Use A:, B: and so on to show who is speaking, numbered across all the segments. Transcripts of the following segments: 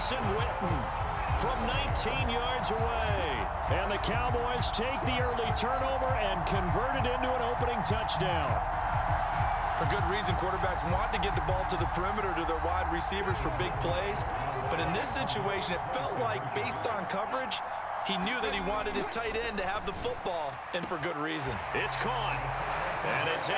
A: Jason Witten from 19 yards away. And the Cowboys take the early turnover and convert it into an opening touchdown.
B: For good reason, quarterbacks want to get the ball to the perimeter to their wide receivers for big plays. But in this situation, it felt like, based on coverage, he knew that he wanted his tight end to have the football, and for good reason.
A: It's caught, and it's 8-0.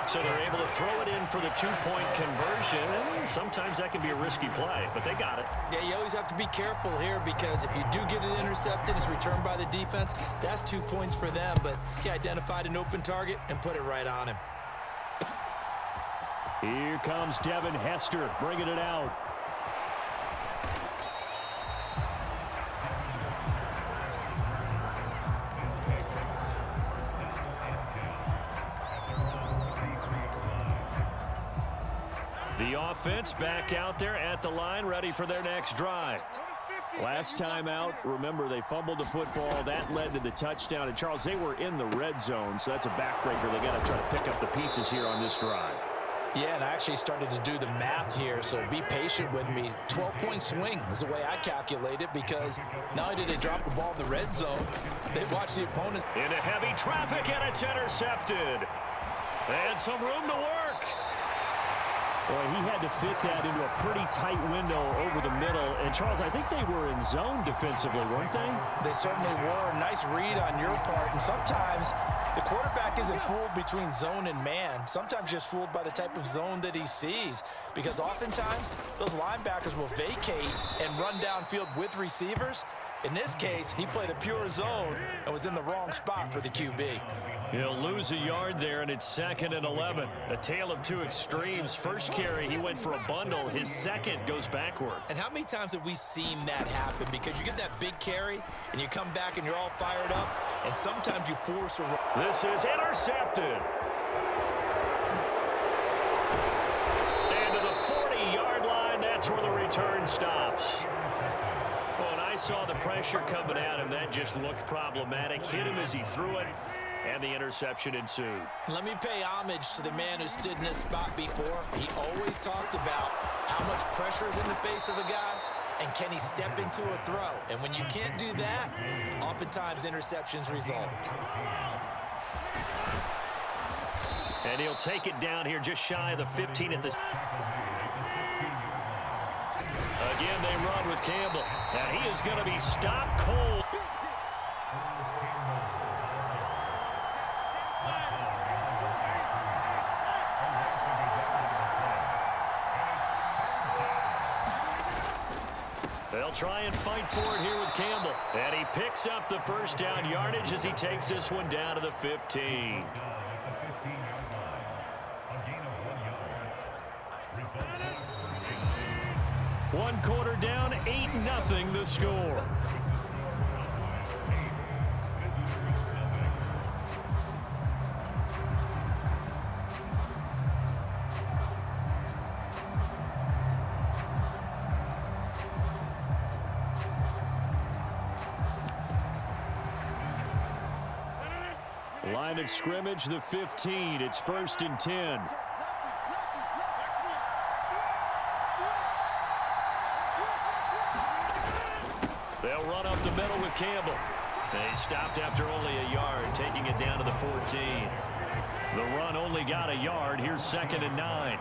A: So they're able to throw it in for the two-point conversion. And sometimes that can be a risky play, but they got it.
B: Yeah, you always have to be careful here because if you do get it intercepted, it's returned by the defense, that's 2 points for them. But he identified an open target and put it right on him.
A: Here comes Devin Hester bringing it out. The offense back out there at the line, ready for their next drive. Last time out, remember, they fumbled the football. That led to the touchdown. And, Charles, they were in the red zone, so that's a backbreaker. They got to try to pick up the pieces here on this drive.
C: Yeah, and I actually started to do the math here, so be patient with me. 12-point swing is the way I calculate it because not only did they drop the ball in the red zone, they watched the opponent.
A: Into heavy traffic, and it's intercepted. And some room to work. Boy, he had to fit that into a pretty tight window over the middle. And, Charles, I think they were in zone defensively, weren't they?
C: They certainly were. Nice read on your part. And sometimes the quarterback isn't fooled between zone and man. Sometimes just fooled by the type of zone that he sees. Because oftentimes, those linebackers will vacate and run downfield with receivers. In this case, he played a pure zone and was in the wrong spot for the QB.
A: He'll lose a yard there, and it's 2nd and 11. A tale of two extremes. First carry, he went for a bundle. His second goes backward.
B: And how many times have we seen that happen? Because you get that big carry, and you come back and you're all fired up, and sometimes you force a run.
A: This is intercepted. And to the 40-yard line, that's where the return stops. When I saw the pressure coming at him, that just looked problematic. Hit him as he threw it. And the interception ensued.
B: Let me pay homage to the man who stood in this spot before. He always talked about how much pressure is in the face of a guy and can he step into a throw. And when you can't do that, oftentimes interceptions result.
A: And he'll take it down here just shy of the 15 at this. Again, they run with Campbell. And he is going to be stopped cold. They'll try and fight for it here with Campbell. And he picks up the first down yardage as he takes this one down to the 15. One quarter down, 8-0 the score. Line of scrimmage, the 15. It's 1st and 10. They'll run up the middle with Campbell. They stopped after only a yard, taking it down to the 14. The run only got a yard. Here's 2nd and 9.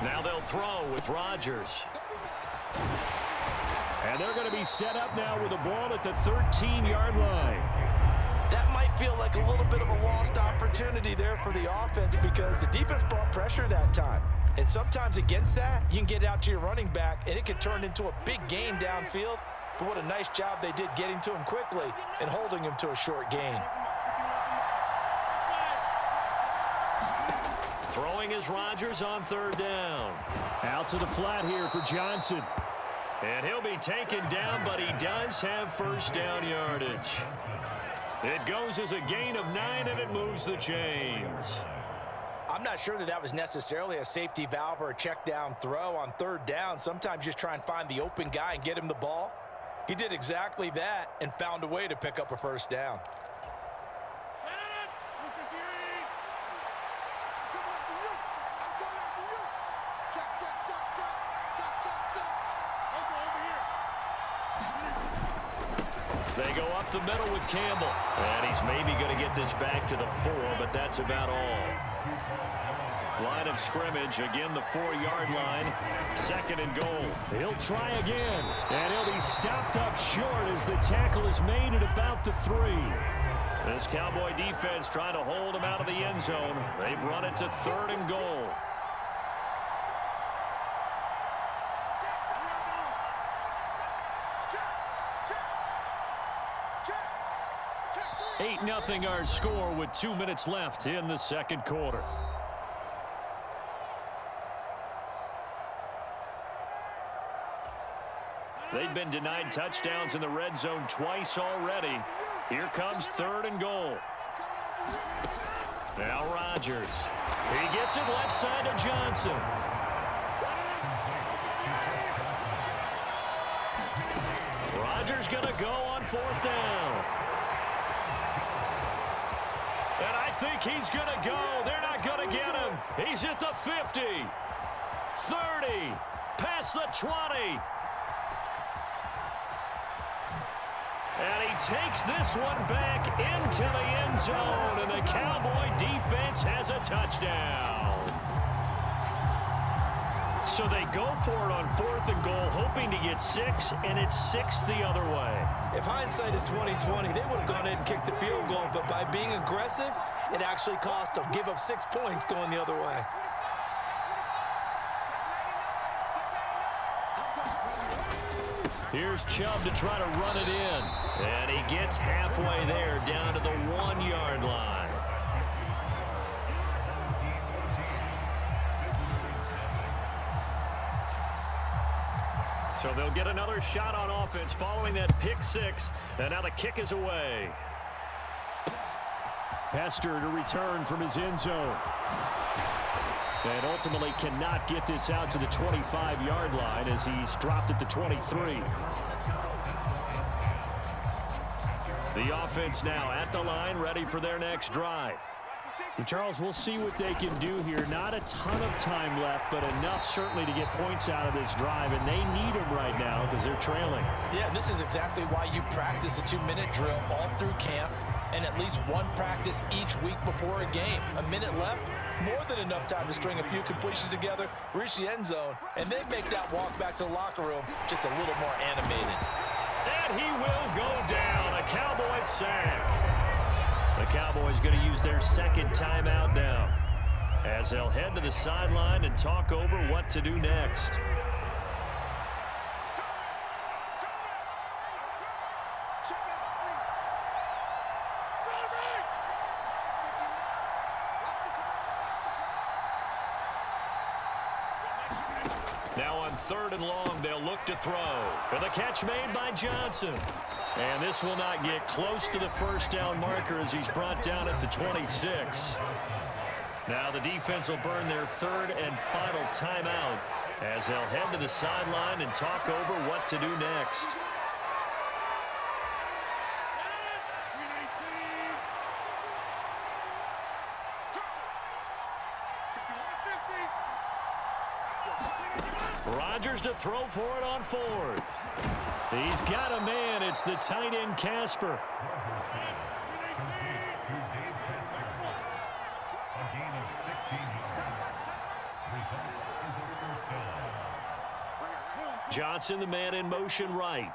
A: Now they'll throw with Rodgers. And they're going to be set up now with the ball at the 13-yard line.
C: That might feel like a little bit of a lost opportunity there for the offense because the defense brought pressure that time. And sometimes against that, you can get out to your running back, and it could turn into a big gain downfield. But what a nice job they did getting to him quickly and holding him to a short gain.
A: Throwing is Rodgers on 3rd down. Out to the flat here for Johnson. And he'll be taken down, but he does have first down yardage. It goes as a gain of 9, and it moves the chains.
C: I'm not sure that was necessarily a safety valve or a check down throw on 3rd down. Sometimes just try and find the open guy and get him the ball. He did exactly that and found a way to pick up a first down.
A: up the middle with Campbell. And he's maybe going to get this back to the 4, but that's about all. Line of scrimmage, again the 4-yard line. 2nd and goal. He'll try again. And he'll be stopped up short as the tackle is made at about the 3. This Cowboy defense trying to hold him out of the end zone. They've run it to 3rd and goal. 8-0 our score with 2 minutes left in the 2nd quarter. They've been denied touchdowns in the red zone twice already. Here comes 3rd and goal. Now Rodgers. He gets it left side to Johnson. Rodgers going to go on 4th down. And I think he's going to go. They're not going to get him. He's at the 50. 30. Past the 20. And he takes this one back into the end zone. And the Cowboy defense has a touchdown. So they go for it on 4th and goal, hoping to get 6, and it's 6 the other way.
B: If hindsight is 20/20, they would have gone in and kicked the field goal, but by being aggressive, it actually cost them. Give up 6 points going the other way.
A: Here's Chubb to try to run it in, and he gets halfway there down to the 1-yard line. So they'll get another shot on offense following that pick 6, and now the kick is away. Hester to return from his end zone. And ultimately cannot get this out to the 25-yard line as he's dropped at the 23. The offense now at the line, ready for their next drive. Charles, we'll see what they can do here. Not a ton of time left, but enough certainly to get points out of this drive, and they need them right now because they're trailing.
C: Yeah, this is exactly why you practice a 2-minute drill all through camp and at least one practice each week before a game. A minute left, more than enough time to string a few completions together, reach the end zone, and then make that walk back to the locker room just a little more animated.
A: And he will go down. A Cowboy sack. The Cowboys going to use their 2nd timeout now as they'll head to the sideline and talk over what to do next. Now on 3rd and long, they'll look to throw. And the catch made by Johnson. And this will not get close to the 1st down marker as he's brought down at the 26. Now the defense will burn their 3rd and final timeout as they'll head to the sideline and talk over what to do next. Rodgers to throw for it on 4th. He's got a man. It's the tight end, Casper. Johnson, the man in motion right.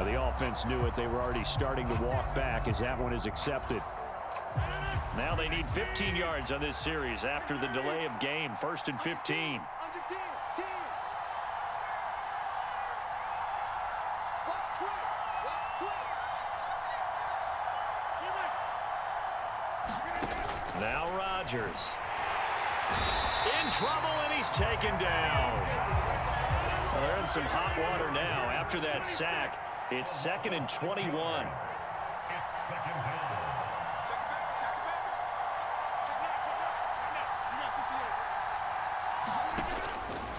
A: The offense knew it. They were already starting to walk back as that one is accepted. Now they need 15 yards on this series after the delay of game. 1st and 15. Now Rodgers. In trouble, and he's taken down. Well, they're in some hot water now after that sack. It's 2nd and 21.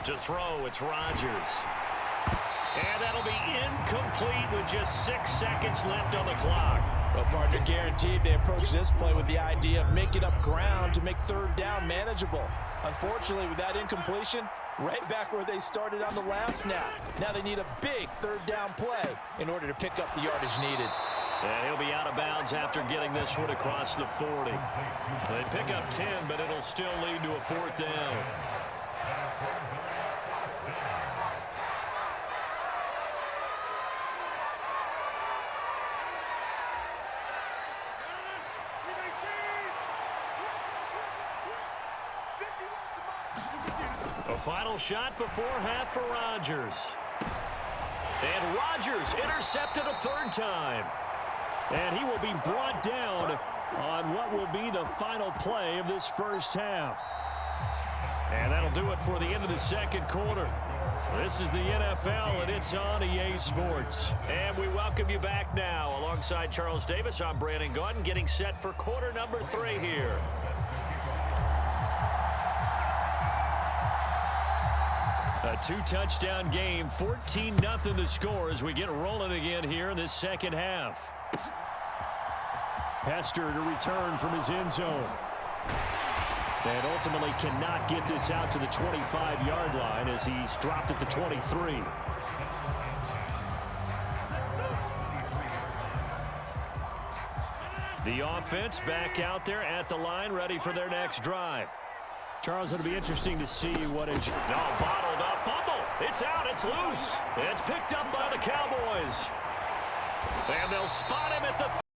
A: To throw, it's Rodgers. And that'll be incomplete with just 6 seconds left on the clock.
C: Well, partner, guaranteed they approach this play with the idea of making up ground to make third down manageable. Unfortunately, with that incompletion, right back where they started on the last snap. Now they need a big third down play in order to pick up the yardage needed.
A: And he'll be out of bounds after getting this one across the 40. They pick up 10, but it'll still lead to a fourth down. A final shot before half for Rodgers. And Rodgers intercepted a third time. And he will be brought down on what will be the final play of this first half. And that'll do it for the end of the second quarter. This is the NFL, and it's on EA Sports. And we welcome you back now. Alongside Charles Davis, I'm Brandon Gaudin, getting set for quarter number 3 here. A 2-touchdown game, 14-0 the score as we get rolling again here in this second half. Hester to return from his end zone. And ultimately cannot get this out to the 25-yard line as he's dropped at the 23. The offense back out there at the line, ready for their next drive. Charles, it'll be interesting to see what it's... No, bottled up, fumble. It's out, it's loose. It's picked up by the Cowboys. And they'll spot him at the...